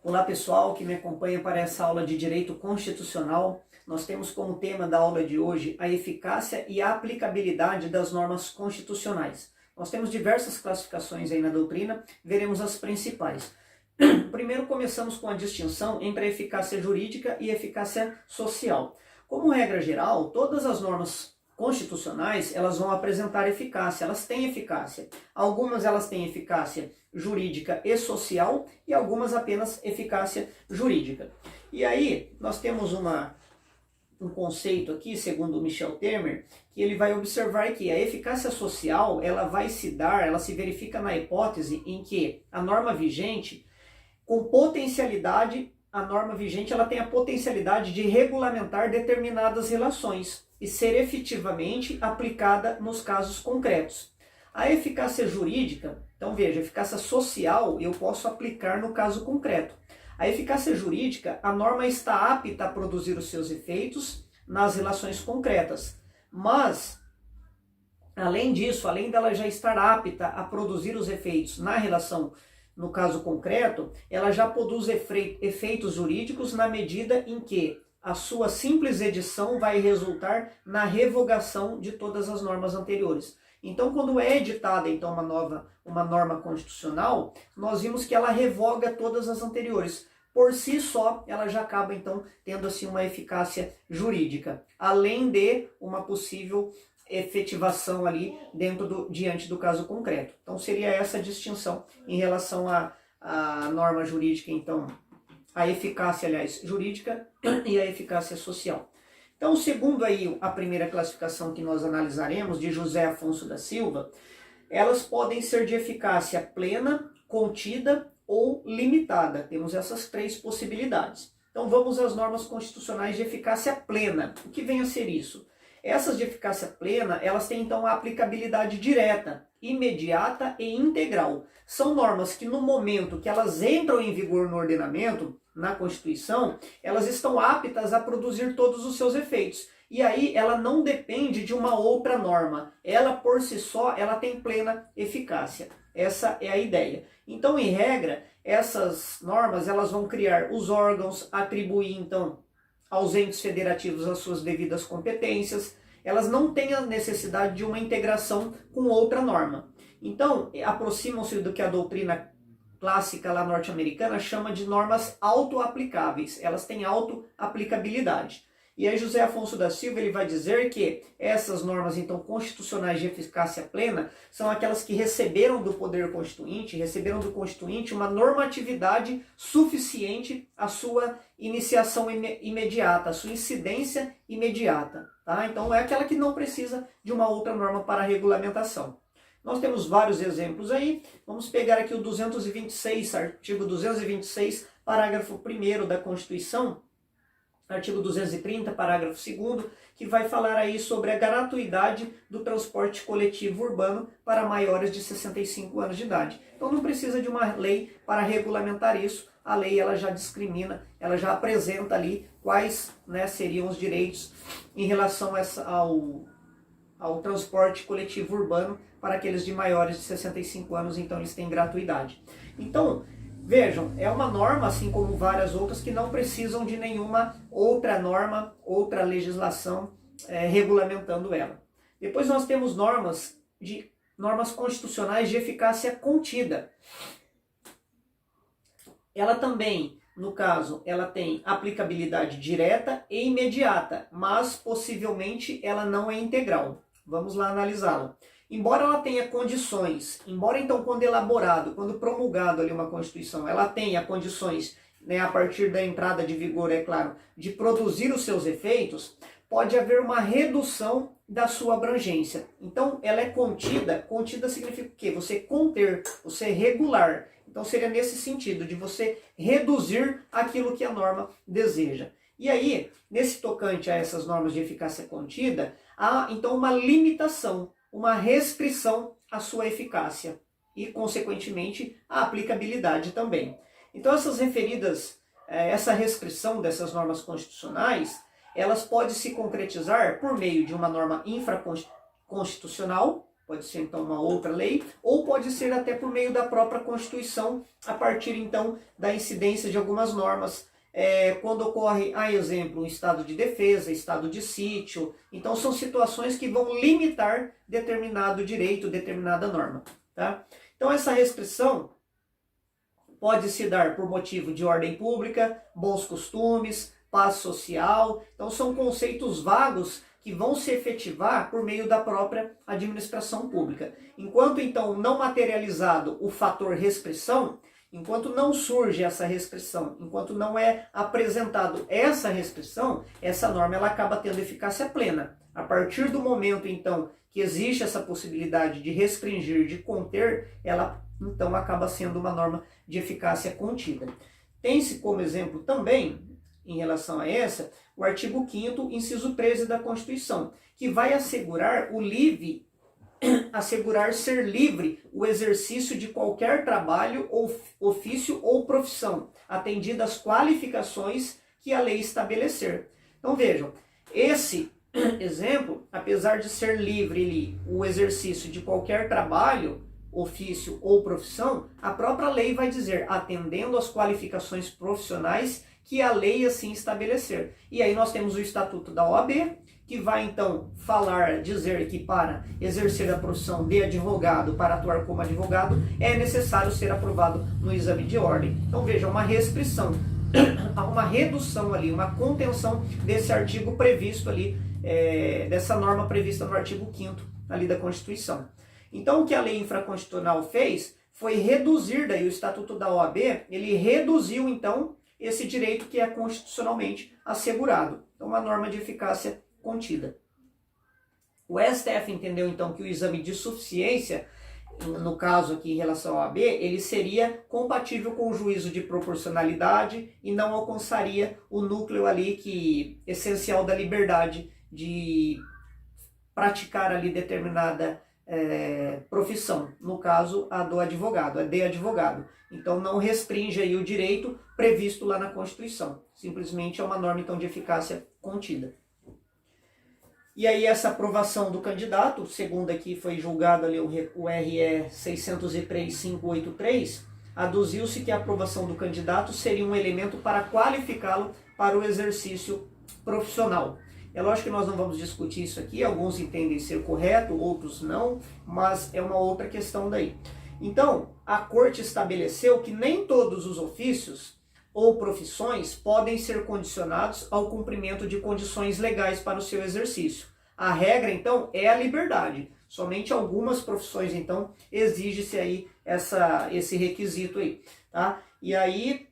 Olá pessoal que me acompanha para essa aula de Direito Constitucional. Nós temos como tema da aula de hoje a eficácia e a aplicabilidade das normas constitucionais. Nós temos diversas classificações aí na doutrina, veremos as principais. Primeiro começamos com a distinção entre a eficácia jurídica e a eficácia social. Como regra geral, todas as normas constitucionais, elas vão apresentar eficácia, elas têm eficácia. Algumas elas têm eficácia jurídica e social e algumas apenas eficácia jurídica. E aí, nós temos um conceito aqui, segundo Michel Temer, que ele vai observar que a eficácia social, ela se verifica na hipótese em que a norma vigente, a norma vigente ela tem a potencialidade de regulamentar determinadas relações e ser efetivamente aplicada nos casos concretos. A eficácia jurídica, então veja, a eficácia social eu posso aplicar no caso concreto. A eficácia jurídica, a norma está apta a produzir os seus efeitos nas relações concretas, mas, além disso, além dela já estar apta a produzir os efeitos na relação no caso concreto, ela já produz efeitos jurídicos na medida em que a sua simples edição vai resultar na revogação de todas as normas anteriores. Então, quando é editada então, uma norma constitucional, nós vimos que ela revoga todas as anteriores. Por si só, ela já acaba então tendo assim, uma eficácia jurídica, além de uma possível efetivação ali diante do caso concreto. Então seria essa a distinção em relação à norma jurídica, então a eficácia, aliás, jurídica e a eficácia social. Então, segundo aí a primeira classificação que nós analisaremos, de José Afonso da Silva, elas podem ser de eficácia plena, contida ou limitada. Temos essas três possibilidades. Então vamos às normas constitucionais de eficácia plena. O que vem a ser isso? Essas de eficácia plena, elas têm então a aplicabilidade direta, imediata e integral. São normas que no momento que elas entram em vigor no ordenamento, na Constituição, elas estão aptas a produzir todos os seus efeitos. E aí ela não depende de uma outra norma. Ela por si só, ela tem plena eficácia. Essa é a ideia. Então, em regra, essas normas elas vão criar os órgãos, atribuir então aos entes federativos as suas devidas competências, elas não têm a necessidade de uma integração com outra norma. Então, aproximam-se do que a doutrina clássica lá norte-americana chama de normas auto-aplicáveis, elas têm auto-aplicabilidade. E aí José Afonso da Silva ele vai dizer que essas normas então constitucionais de eficácia plena são aquelas que receberam do poder constituinte, receberam do constituinte uma normatividade suficiente à sua iniciação imediata, à sua incidência imediata. Tá? Então é aquela que não precisa de uma outra norma para regulamentação. Nós temos vários exemplos aí, vamos pegar aqui o 226, artigo 226, parágrafo 1º da Constituição, artigo 230, parágrafo 2º, que vai falar aí sobre a gratuidade do transporte coletivo urbano para maiores de 65 anos de idade. Então não precisa de uma lei para regulamentar isso, a lei ela já discrimina, ela já apresenta ali quais seriam os direitos em relação ao transporte coletivo urbano para aqueles de maiores de 65 anos, então eles têm gratuidade. Então, vejam, é uma norma, assim como várias outras, que não precisam de nenhuma outra norma, outra legislação regulamentando ela. Depois nós temos normas constitucionais de eficácia contida. Ela também, no caso, ela tem aplicabilidade direta e imediata, mas possivelmente ela não é integral. Vamos lá analisá-la. Embora ela tenha condições, embora então quando elaborado, quando promulgado ali uma Constituição, ela tenha condições, a partir da entrada de vigor, é claro, de produzir os seus efeitos, pode haver uma redução da sua abrangência. Então ela é contida, contida significa o quê? Você conter, você regular. Então seria nesse sentido, de você reduzir aquilo que a norma deseja. E aí, nesse tocante a essas normas de eficácia contida, há então uma limitação, uma restrição à sua eficácia e, consequentemente, à aplicabilidade também. Então, essa restrição dessas normas constitucionais, elas podem se concretizar por meio de uma norma infraconstitucional, pode ser então uma outra lei, ou pode ser até por meio da própria Constituição, a partir então da incidência de algumas normas, quando ocorre, a exemplo, um estado de defesa, estado de sítio. Então são situações que vão limitar determinado direito, determinada norma. Tá? Então essa restrição pode se dar por motivo de ordem pública, bons costumes, paz social. Então são conceitos vagos que vão se efetivar por meio da própria administração pública. Enquanto então não materializado o fator restrição, enquanto não surge essa restrição, enquanto não é apresentado essa restrição, essa norma ela acaba tendo eficácia plena. A partir do momento então que existe essa possibilidade de restringir, de conter, ela então acaba sendo uma norma de eficácia contida. Tem-se como exemplo também, em relação a essa, o artigo 5º, inciso 13 da Constituição, que vai assegurar ser livre o exercício de qualquer trabalho, ou ofício ou profissão, atendido às qualificações que a lei estabelecer. Então vejam, esse exemplo, apesar de ser livre o exercício de qualquer trabalho, ofício ou profissão, a própria lei vai dizer, atendendo às qualificações profissionais que a lei assim estabelecer. E aí nós temos o Estatuto da OAB, que vai então dizer que para exercer a profissão de advogado, para atuar como advogado, é necessário ser aprovado no exame de ordem. Então veja, uma restrição, uma redução ali, uma contenção desse artigo previsto ali, dessa norma prevista no artigo 5º ali da Constituição. Então o que a lei infraconstitucional fez foi reduzir, daí o Estatuto da OAB, ele reduziu então esse direito que é constitucionalmente assegurado. Então uma norma de eficácia contida. O STF entendeu então que o exame de suficiência, no caso aqui em relação ao OAB, ele seria compatível com o juízo de proporcionalidade e não alcançaria o núcleo ali essencial da liberdade de praticar ali determinada profissão, no caso a do advogado, a de advogado. Então não restringe aí o direito previsto lá na Constituição, simplesmente é uma norma então de eficácia contida. E aí essa aprovação do candidato, segundo aqui foi julgado ali o RE 603.583, aduziu-se que a aprovação do candidato seria um elemento para qualificá-lo para o exercício profissional. É lógico que nós não vamos discutir isso aqui, alguns entendem ser correto, outros não, mas é uma outra questão daí. Então, a Corte estabeleceu que nem todos os ofícios ou profissões podem ser condicionados ao cumprimento de condições legais para o seu exercício. A regra, então, é a liberdade. Somente algumas profissões, então, exige-se aí esse requisito aí, tá? E aí,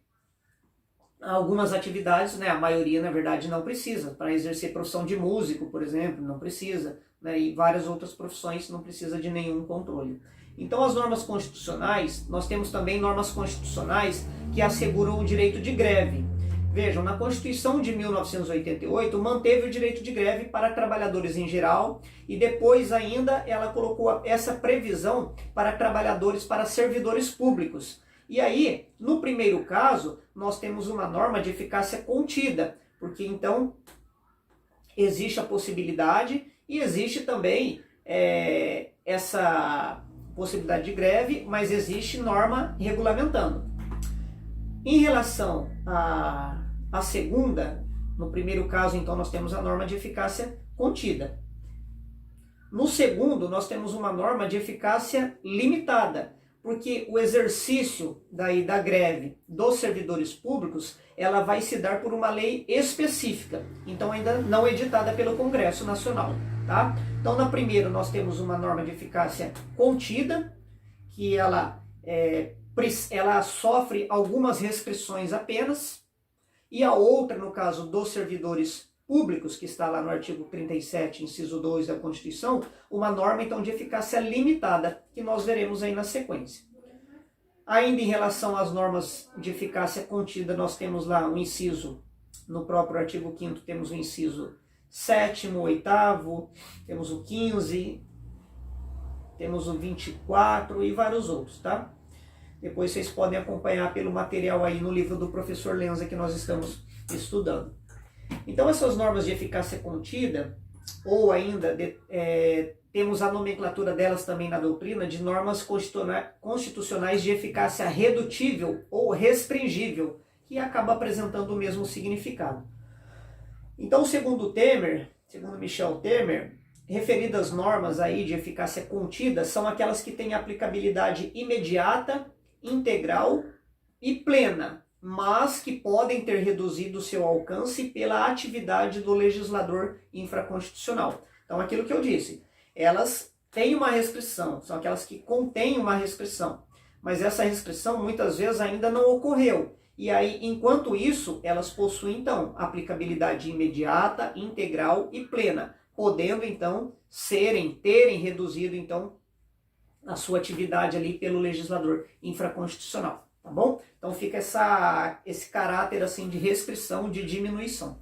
algumas atividades, né, a maioria, na verdade, não precisa. Para exercer profissão de músico, por exemplo, não precisa, né, e várias outras profissões não precisa de nenhum controle. Então, as normas constitucionais, nós temos também normas constitucionais que asseguram o direito de greve. Vejam, na Constituição de 1988, manteve o direito de greve para trabalhadores em geral e depois ainda ela colocou essa previsão para trabalhadores, para servidores públicos. E aí, no primeiro caso, nós temos uma norma de eficácia contida, porque então existe a possibilidade e existe também essa possibilidade de greve, mas existe norma regulamentando. Em relação à segunda, no primeiro caso, então, nós temos a norma de eficácia contida. No segundo, nós temos uma norma de eficácia limitada, porque o exercício da greve dos servidores públicos, ela vai se dar por uma lei específica, então ainda não editada pelo Congresso Nacional. Tá? Então, na primeira, nós temos uma norma de eficácia contida, que ela sofre algumas restrições apenas, e a outra, no caso dos servidores públicos, que está lá no artigo 37, inciso 2 da Constituição, uma norma então de eficácia limitada, que nós veremos aí na sequência. Ainda em relação às normas de eficácia contida, nós temos lá um inciso, no próprio artigo 5º temos o inciso 7º, 8º, temos o 15, temos o 24 e vários outros, tá? Depois vocês podem acompanhar pelo material aí no livro do professor Lenza que nós estamos estudando. Então essas normas de eficácia contida, ou ainda temos a nomenclatura delas também na doutrina de normas constitucionais de eficácia redutível ou restringível, que acaba apresentando o mesmo significado. Então, segundo Michel Temer, referidas normas aí de eficácia contida são aquelas que têm aplicabilidade imediata, integral e plena, mas que podem ter reduzido seu alcance pela atividade do legislador infraconstitucional. Então, aquilo que eu disse, elas têm uma restrição, são aquelas que contêm uma restrição, mas essa restrição muitas vezes ainda não ocorreu. E aí, enquanto isso, elas possuem, então, aplicabilidade imediata, integral e plena, podendo, então, terem reduzido, então, a sua atividade ali pelo legislador infraconstitucional, tá bom? Então fica esse caráter, assim, de restrição, de diminuição.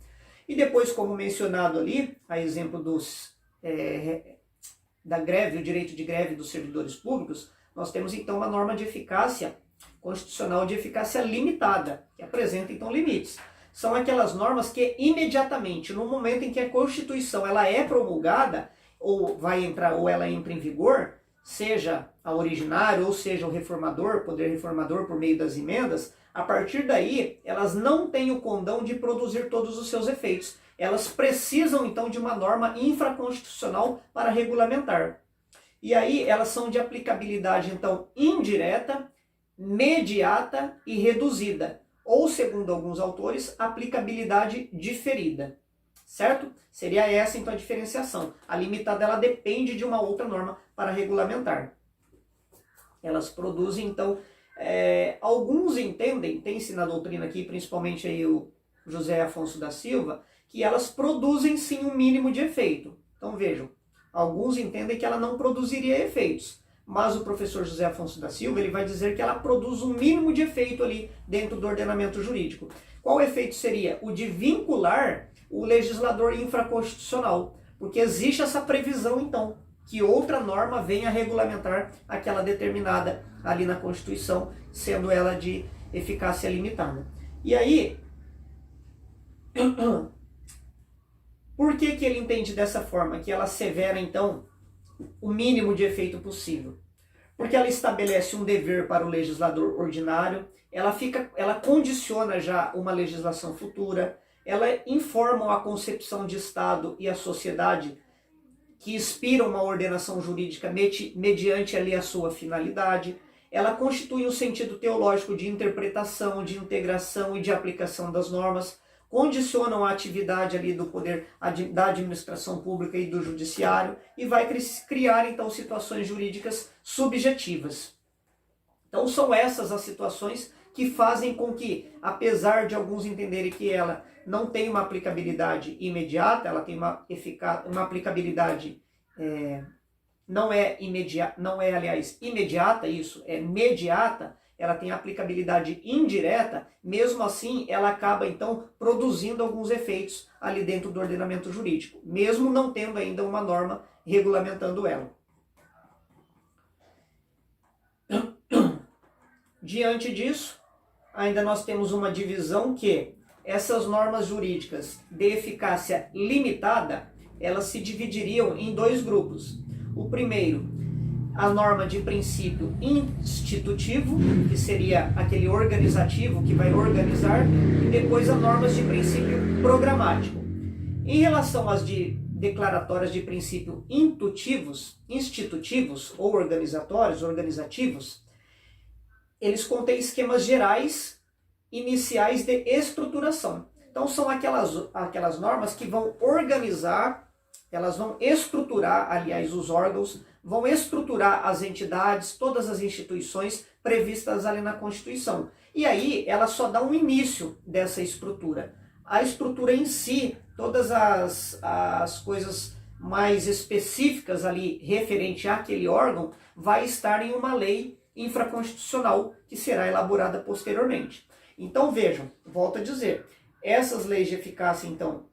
E depois, como mencionado ali, a exemplo da greve, o direito de greve dos servidores públicos, nós temos, então, uma norma de eficácia constitucional de eficácia limitada, que apresenta, então, limites. São aquelas normas que imediatamente, no momento em que a Constituição ela é promulgada, ou ela entra em vigor, seja a originária ou seja o poder reformador por meio das emendas, a partir daí elas não têm o condão de produzir todos os seus efeitos. Elas precisam, então, de uma norma infraconstitucional para regulamentar. E aí elas são de aplicabilidade, então, indireta, mediata e reduzida, ou, segundo alguns autores, aplicabilidade diferida, certo? Seria essa, então, a diferenciação. A limitada, ela depende de uma outra norma para regulamentar. Elas produzem, então, alguns entendem, tem-se na doutrina aqui, principalmente aí o José Afonso da Silva, que elas produzem sim um mínimo de efeito. Então, vejam, alguns entendem que ela não produziria efeitos, mas o professor José Afonso da Silva ele vai dizer que ela produz um mínimo de efeito ali dentro do ordenamento jurídico. Qual efeito seria? O de vincular o legislador infraconstitucional, porque existe essa previsão, então, que outra norma venha a regulamentar aquela determinada ali na Constituição, sendo ela de eficácia limitada. E aí, por que ele entende dessa forma? Que ela assevera, então, o mínimo de efeito possível. Porque ela estabelece um dever para o legislador ordinário, ela condiciona já uma legislação futura, ela informa a concepção de Estado e a sociedade que inspiram uma ordenação jurídica mediante ali a sua finalidade, ela constitui um sentido teológico de interpretação, de integração e de aplicação das normas, condicionam a atividade ali do poder da administração pública e do judiciário e vai criar, então, situações jurídicas subjetivas. Então, são essas as situações que fazem com que, apesar de alguns entenderem que ela não tem uma aplicabilidade imediata, ela tem uma aplicabilidade, não é imediata, isso, é mediata, ela tem aplicabilidade indireta, mesmo assim ela acaba, então, produzindo alguns efeitos ali dentro do ordenamento jurídico, mesmo não tendo ainda uma norma regulamentando ela. Diante disso, ainda nós temos uma divisão que essas normas jurídicas de eficácia limitada, elas se dividiriam em dois grupos. O primeiro, a norma de princípio institutivo, que seria aquele organizativo que vai organizar, e depois as normas de princípio programático. Em relação às declaratórias de princípio institutivos ou organizativos, eles contêm esquemas gerais, iniciais de estruturação. Então são aquelas normas que vão organizar, elas vão estruturar, aliás, os órgãos, vão estruturar as entidades, todas as instituições previstas ali na Constituição. E aí ela só dá um início dessa estrutura. A estrutura em si, todas as coisas mais específicas ali referente àquele órgão, vai estar em uma lei infraconstitucional que será elaborada posteriormente. Então vejam, volto a dizer, essas leis de eficácia, então,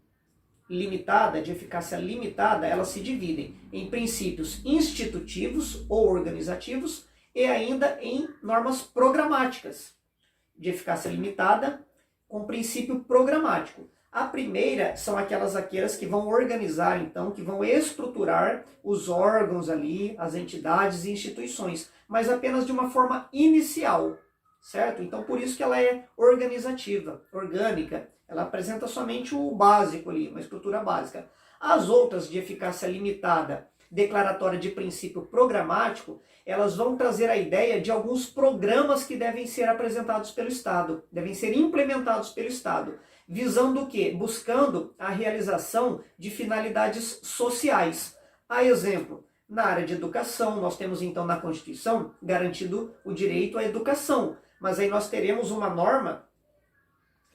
de eficácia limitada, elas se dividem em princípios institutivos ou organizativos e ainda em normas programáticas de eficácia limitada com princípio programático. A primeira são aquelas que vão organizar, então, que vão estruturar os órgãos ali, as entidades e instituições, mas apenas de uma forma inicial, certo? Então, por isso que ela é organizativa, orgânica. Ela apresenta somente o básico ali, uma estrutura básica. As outras de eficácia limitada, declaratória de princípio programático, elas vão trazer a ideia de alguns programas que devem ser apresentados pelo Estado, devem ser implementados pelo Estado, visando o quê? Buscando a realização de finalidades sociais. A exemplo, na área de educação, nós temos então na Constituição garantido o direito à educação, mas aí nós teremos uma norma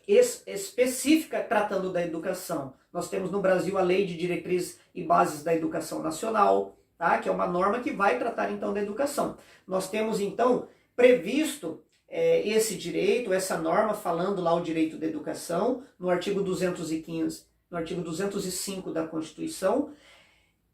específica tratando da educação. Nós temos no Brasil a Lei de Diretrizes e Bases da Educação Nacional, tá? Que é uma norma que vai tratar então da educação. Nós temos então previsto esse direito, essa norma falando lá o direito da educação, no artigo 215, no artigo 205 da Constituição.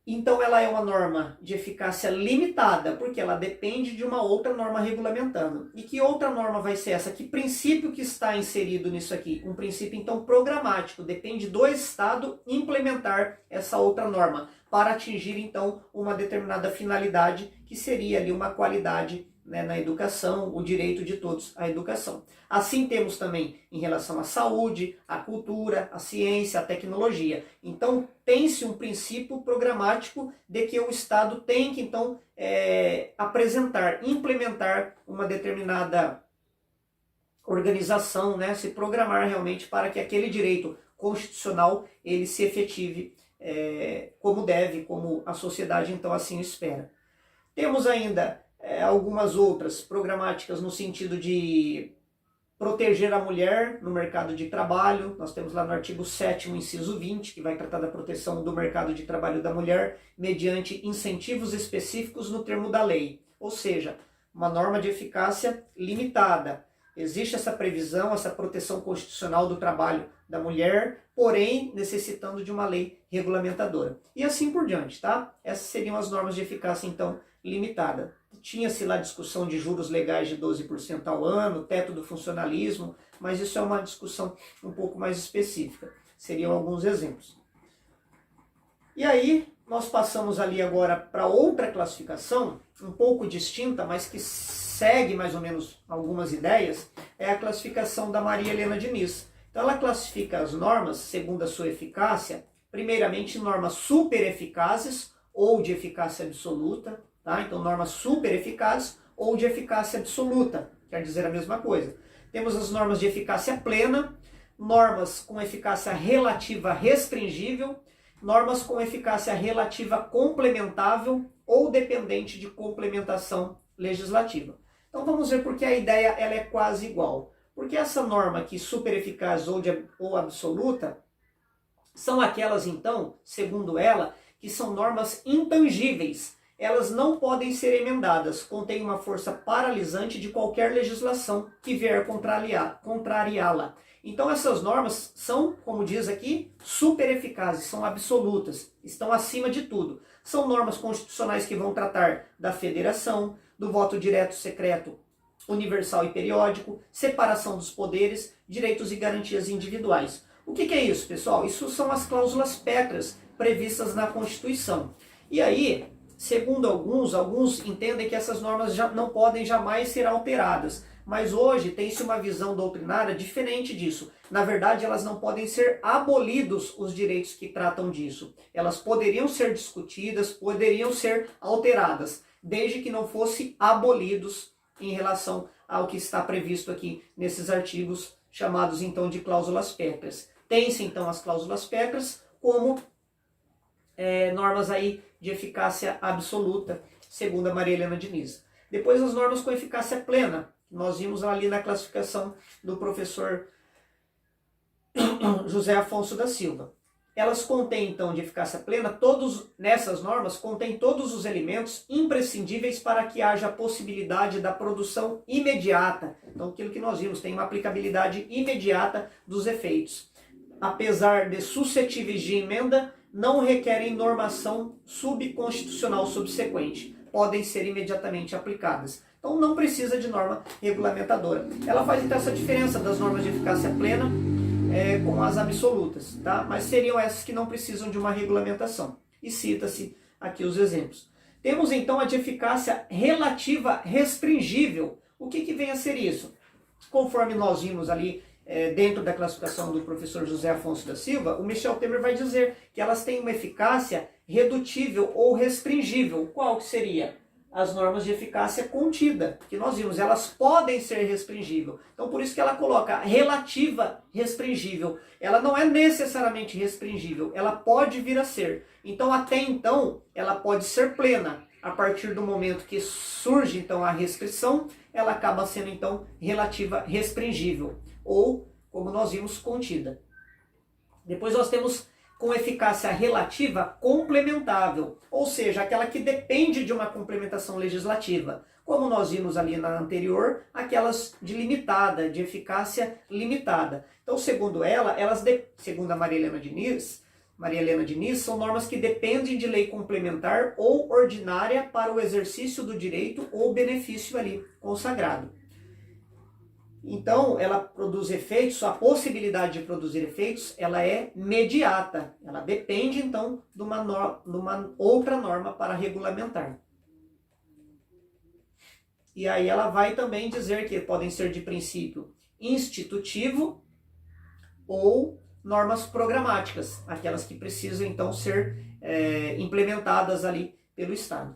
Então ela é uma norma de eficácia limitada, porque ela depende de uma outra norma regulamentando. E que outra norma vai ser essa? Que princípio que está inserido nisso aqui? Um princípio então programático, depende do Estado implementar essa outra norma para atingir então uma determinada finalidade, que seria ali uma qualidade, né, na educação, o direito de todos à educação. Assim temos também em relação à saúde, à cultura, à ciência, à tecnologia. Então tem-se um princípio programático de que o Estado tem que então apresentar, implementar uma determinada organização, né, se programar realmente para que aquele direito constitucional ele se efetive como deve, como a sociedade então assim espera. Temos ainda algumas outras programáticas no sentido de proteger a mulher no mercado de trabalho. Nós temos lá no artigo 7º, inciso 20, que vai tratar da proteção do mercado de trabalho da mulher mediante incentivos específicos no termo da lei. Ou seja, uma norma de eficácia limitada. Existe essa previsão, essa proteção constitucional do trabalho da mulher, porém necessitando de uma lei regulamentadora. E assim por diante, tá? Essas seriam as normas de eficácia, então, limitada. Tinha-se lá discussão de juros legais de 12% ao ano, teto do funcionalismo, mas isso é uma discussão um pouco mais específica. Seriam alguns exemplos. E aí, nós passamos ali agora para outra classificação, um pouco distinta, mas que segue mais ou menos algumas ideias, é a classificação da Maria Helena Diniz. Então ela classifica as normas, segundo a sua eficácia, primeiramente normas super eficazes ou de eficácia absoluta, tá? Então normas super eficazes ou de eficácia absoluta, quer dizer a mesma coisa. Temos as normas de eficácia plena, normas com eficácia relativa restringível, normas com eficácia relativa complementável ou dependente de complementação legislativa. Então vamos ver porque a ideia ela é quase igual. Porque essa norma aqui, super eficaz ou absoluta, são aquelas então, segundo ela, que são normas intangíveis. Elas não podem ser emendadas, contêm uma força paralisante de qualquer legislação que vier contrariá-la. Então essas normas são, como diz aqui, super eficazes, são absolutas, estão acima de tudo. São normas constitucionais que vão tratar da federação, do voto direto, secreto, universal e periódico, separação dos poderes, direitos e garantias individuais. O que é isso, pessoal? Isso são as cláusulas pétreas previstas na Constituição. E aí, segundo alguns entendem que essas normas já não podem jamais ser alteradas. Mas hoje tem-se uma visão doutrinária diferente disso. Na verdade, elas não podem ser abolidos os direitos que tratam disso. Elas poderiam ser discutidas, poderiam ser alteradas, desde que não fossem abolidos em relação ao que está previsto aqui nesses artigos chamados então de cláusulas pétreas. Tem-se então as cláusulas pétreas como normas aí de eficácia absoluta, segundo a Maria Helena Diniz. Depois as normas com eficácia plena, nós vimos ali na classificação do professor José Afonso da Silva. Elas contêm, então, de eficácia plena, nessas normas, contém todos os elementos imprescindíveis para que haja a possibilidade da produção imediata. Então, aquilo que nós vimos, tem uma aplicabilidade imediata dos efeitos. Apesar de suscetíveis de emenda, não requerem normação subconstitucional subsequente. Podem ser imediatamente aplicadas. Então, não precisa de norma regulamentadora. Ela faz, então, essa diferença das normas de eficácia plena, com as absolutas, tá? Mas seriam essas que não precisam de uma regulamentação. E cita-se aqui os exemplos. Temos então a de eficácia relativa restringível. O que vem a ser isso? Conforme nós vimos ali dentro da classificação do professor José Afonso da Silva, o Michel Temer vai dizer que elas têm uma eficácia redutível ou restringível. Qual que seria? As normas de eficácia contida, que nós vimos, elas podem ser restringíveis. Então, por isso que ela coloca relativa restringível. Ela não é necessariamente restringível, ela pode vir a ser. Então, até então, ela pode ser plena. A partir do momento que surge, então, a restrição, ela acaba sendo, então, relativa restringível. Ou, como nós vimos, contida. Depois nós temos com eficácia relativa complementável, ou seja, aquela que depende de uma complementação legislativa. Como nós vimos ali na anterior, aquelas de limitada, de eficácia limitada. Então, segundo ela, segundo a Maria Helena Diniz, são normas que dependem de lei complementar ou ordinária para o exercício do direito ou benefício ali consagrado. Então, ela produz efeitos, a possibilidade de produzir efeitos, ela é mediata. Ela depende, então, de uma outra norma para regulamentar. E aí ela vai também dizer que podem ser de princípio institutivo ou normas programáticas, aquelas que precisam, então, ser implementadas ali pelo Estado.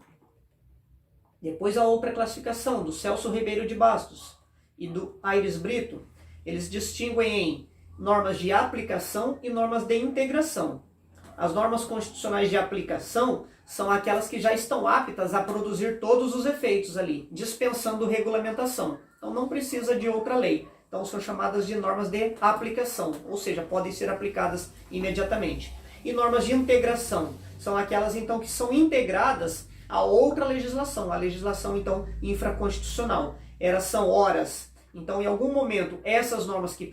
Depois a outra classificação, do Celso Ribeiro de Bastos e do Aires Brito, eles distinguem em normas de aplicação e normas de integração. As normas constitucionais de aplicação são aquelas que já estão aptas a produzir todos os efeitos ali, dispensando regulamentação. Então não precisa de outra lei. Então são chamadas de normas de aplicação, ou seja, podem ser aplicadas imediatamente. E normas de integração são aquelas então que são integradas a outra legislação, a legislação então infraconstitucional. Elas são horas. Então, em algum momento, essas normas que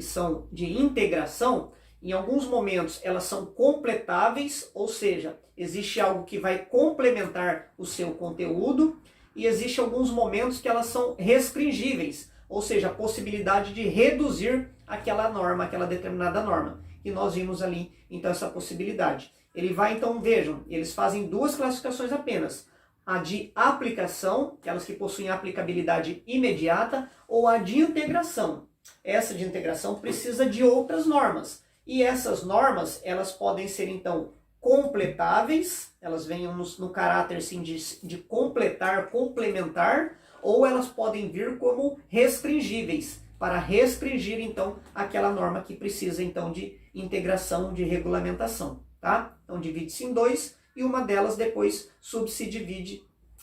são de integração, em alguns momentos elas são completáveis, ou seja, existe algo que vai complementar o seu conteúdo, e existe alguns momentos que elas são restringíveis, ou seja, a possibilidade de reduzir aquela norma, aquela determinada norma. E nós vimos ali, então, essa possibilidade. Ele vai, então, vejam, eles fazem duas classificações apenas. A de aplicação, aquelas que possuem aplicabilidade imediata, ou a de integração. Essa de integração precisa de outras normas. E essas normas, elas podem ser, então, completáveis, elas venham no caráter assim, de completar, complementar, ou elas podem vir como restringíveis, para restringir, então, aquela norma que precisa, então, de integração, de regulamentação. Tá? Então, divide-se em dois. E uma delas depois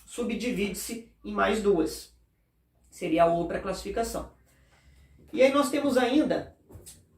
subdivide-se em mais duas. Seria a outra classificação. E aí nós temos ainda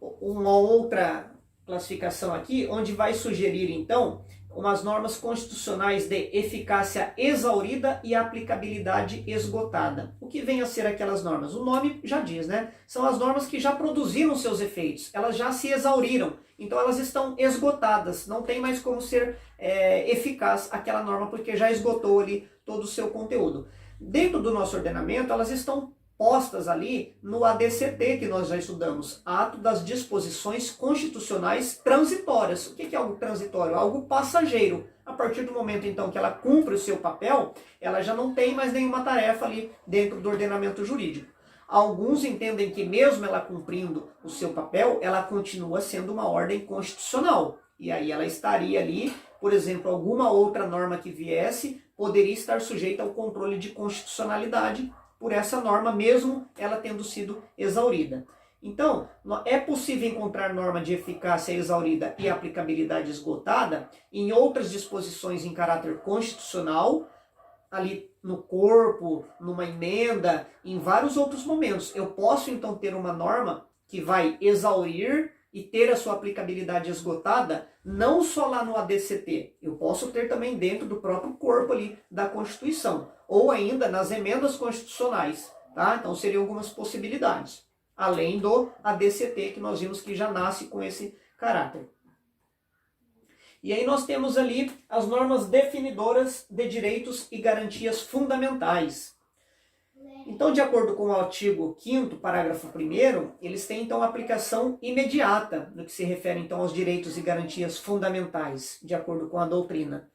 uma outra classificação aqui, onde vai sugerir então umas normas constitucionais de eficácia exaurida e aplicabilidade esgotada. O que vem a ser aquelas normas? O nome já diz, né? São as normas que já produziram seus efeitos, elas já se exauriram, então elas estão esgotadas, não tem mais como ser eficaz aquela norma, porque já esgotou ali todo o seu conteúdo. Dentro do nosso ordenamento, elas estão postas ali no ADCT que nós já estudamos, Ato das Disposições Constitucionais Transitórias. O que é algo transitório? Algo passageiro. A partir do momento então que ela cumpre o seu papel, ela já não tem mais nenhuma tarefa ali dentro do ordenamento jurídico. Alguns entendem que mesmo ela cumprindo o seu papel, ela continua sendo uma ordem constitucional. E aí ela estaria ali, por exemplo, alguma outra norma que viesse, poderia estar sujeita ao controle de constitucionalidade por essa norma, mesmo ela tendo sido exaurida. Então, é possível encontrar norma de eficácia exaurida e aplicabilidade esgotada em outras disposições em caráter constitucional, ali no corpo, numa emenda, em vários outros momentos. Eu posso, então, ter uma norma que vai exaurir e ter a sua aplicabilidade esgotada, não só lá no ADCT, eu posso ter também dentro do próprio corpo ali da Constituição, ou ainda nas emendas constitucionais, tá? Então seriam algumas possibilidades, além do ADCT que nós vimos que já nasce com esse caráter. E aí nós temos ali as normas definidoras de direitos e garantias fundamentais. Então, de acordo com o artigo 5º, parágrafo 1º, eles têm então aplicação imediata no que se refere então aos direitos e garantias fundamentais, de acordo com a doutrina.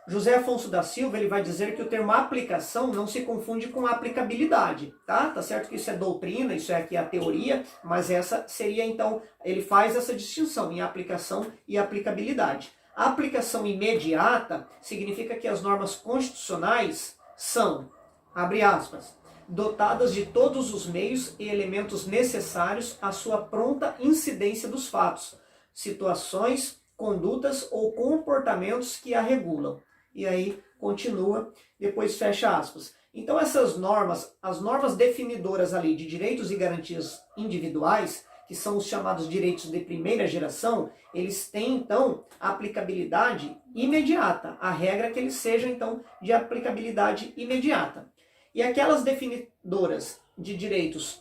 José Afonso da Silva ele vai dizer que o termo aplicação não se confunde com aplicabilidade, tá? Tá certo que isso é doutrina, isso é aqui a teoria, mas essa seria então, ele faz essa distinção em aplicação e aplicabilidade. A aplicação imediata significa que as normas constitucionais são, abre aspas, dotadas de todos os meios e elementos necessários à sua pronta incidência dos fatos, situações, condutas ou comportamentos que a regulam. E aí continua, depois fecha aspas. Então essas normas, as normas definidoras ali de direitos e garantias individuais, que são os chamados direitos de primeira geração, eles têm então aplicabilidade imediata. A regra é que eles sejam então de aplicabilidade imediata. E aquelas definidoras de direitos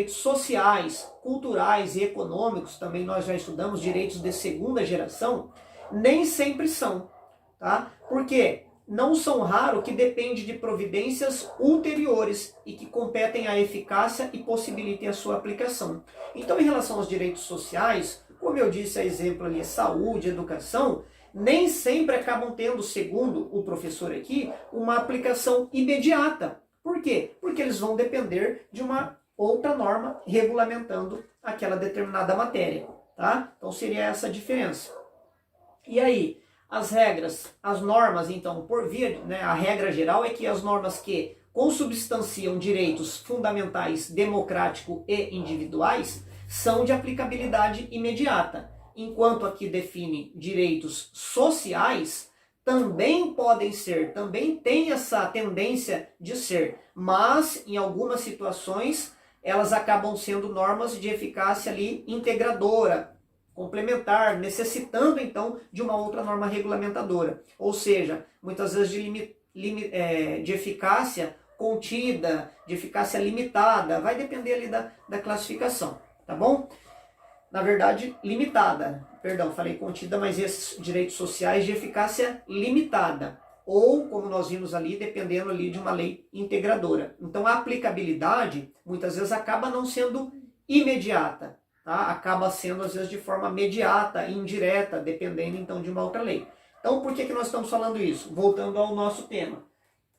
sociais, culturais e econômicos, também nós já estudamos direitos de segunda geração, nem sempre são. Tá? Porque não são raros que dependem de providências ulteriores e que competem à eficácia e possibilitem a sua aplicação. Então, em relação aos direitos sociais, como eu disse, a exemplo ali, saúde, educação, nem sempre acabam tendo, segundo o professor aqui, uma aplicação imediata. Por quê? Porque eles vão depender de uma outra norma regulamentando aquela determinada matéria. Tá? Então, seria essa a diferença. E aí? As regras, as normas, então, por via, a regra geral é que as normas que consubstanciam direitos fundamentais, democráticos e individuais são de aplicabilidade imediata, enquanto aqui define direitos sociais, também podem ser, também tem essa tendência de ser, mas em algumas situações elas acabam sendo normas de eficácia ali integradora, complementar, necessitando então de uma outra norma regulamentadora. Ou seja, muitas vezes de eficácia contida, de eficácia limitada, vai depender ali da classificação, tá bom? Na verdade, limitada, perdão, falei contida, mas esses direitos sociais de eficácia limitada. Ou, como nós vimos ali, dependendo ali de uma lei integradora. Então a aplicabilidade, muitas vezes, acaba não sendo imediata. Tá? Acaba sendo, às vezes, de forma mediata, indireta, dependendo, então, de uma outra lei. Então, por que nós estamos falando isso? Voltando ao nosso tema.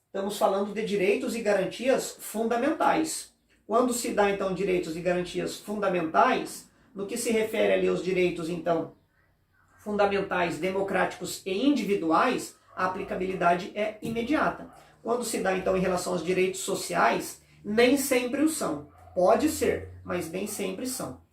Estamos falando de direitos e garantias fundamentais. Quando se dá, então, direitos e garantias fundamentais, no que se refere ali aos direitos, então, fundamentais, democráticos e individuais, a aplicabilidade é imediata. Quando se dá, então, em relação aos direitos sociais, nem sempre o são. Pode ser, mas nem sempre são.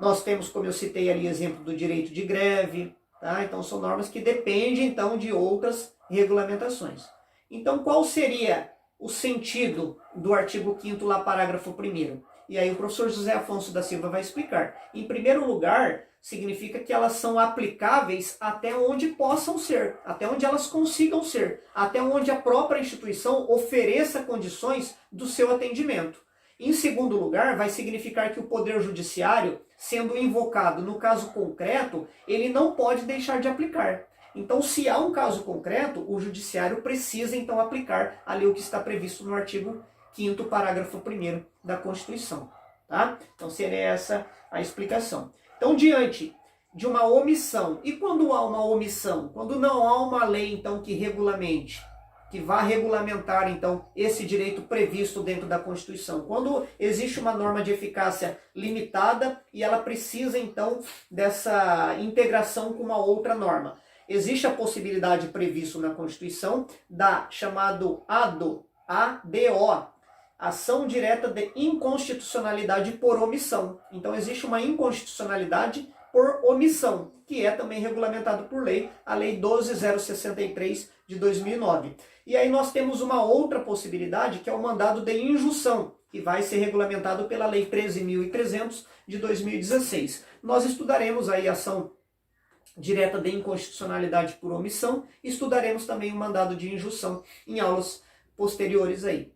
Nós temos, como eu citei ali, exemplo do direito de greve, tá? Então são normas que dependem então de outras regulamentações. Então qual seria o sentido do artigo 5º lá, parágrafo 1º? E aí o professor José Afonso da Silva vai explicar. Em primeiro lugar, significa que elas são aplicáveis até onde possam ser, até onde elas consigam ser, até onde a própria instituição ofereça condições do seu atendimento. Em segundo lugar, vai significar que o Poder Judiciário, sendo invocado no caso concreto, ele não pode deixar de aplicar. Então, se há um caso concreto, o Judiciário precisa então aplicar ali o que está previsto no artigo 5º, parágrafo 1º da Constituição. Tá? Então, seria essa a explicação. Então, diante de uma omissão, e quando há uma omissão? Quando não há uma lei então que regulamente, que vá regulamentar, então, esse direito previsto dentro da Constituição. Quando existe uma norma de eficácia limitada e ela precisa, então, dessa integração com uma outra norma. Existe a possibilidade prevista na Constituição da chamado ADO, ação direta de inconstitucionalidade por omissão. Então, existe uma inconstitucionalidade por omissão, que é também regulamentado por lei, a Lei 12.063 de 2009. E aí nós temos uma outra possibilidade, que é o mandado de injunção, que vai ser regulamentado pela Lei 13.300 de 2016. Nós estudaremos aí a ação direta de inconstitucionalidade por omissão, e estudaremos também o mandado de injunção em aulas posteriores aí.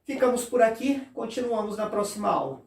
Ficamos por aqui, continuamos na próxima aula.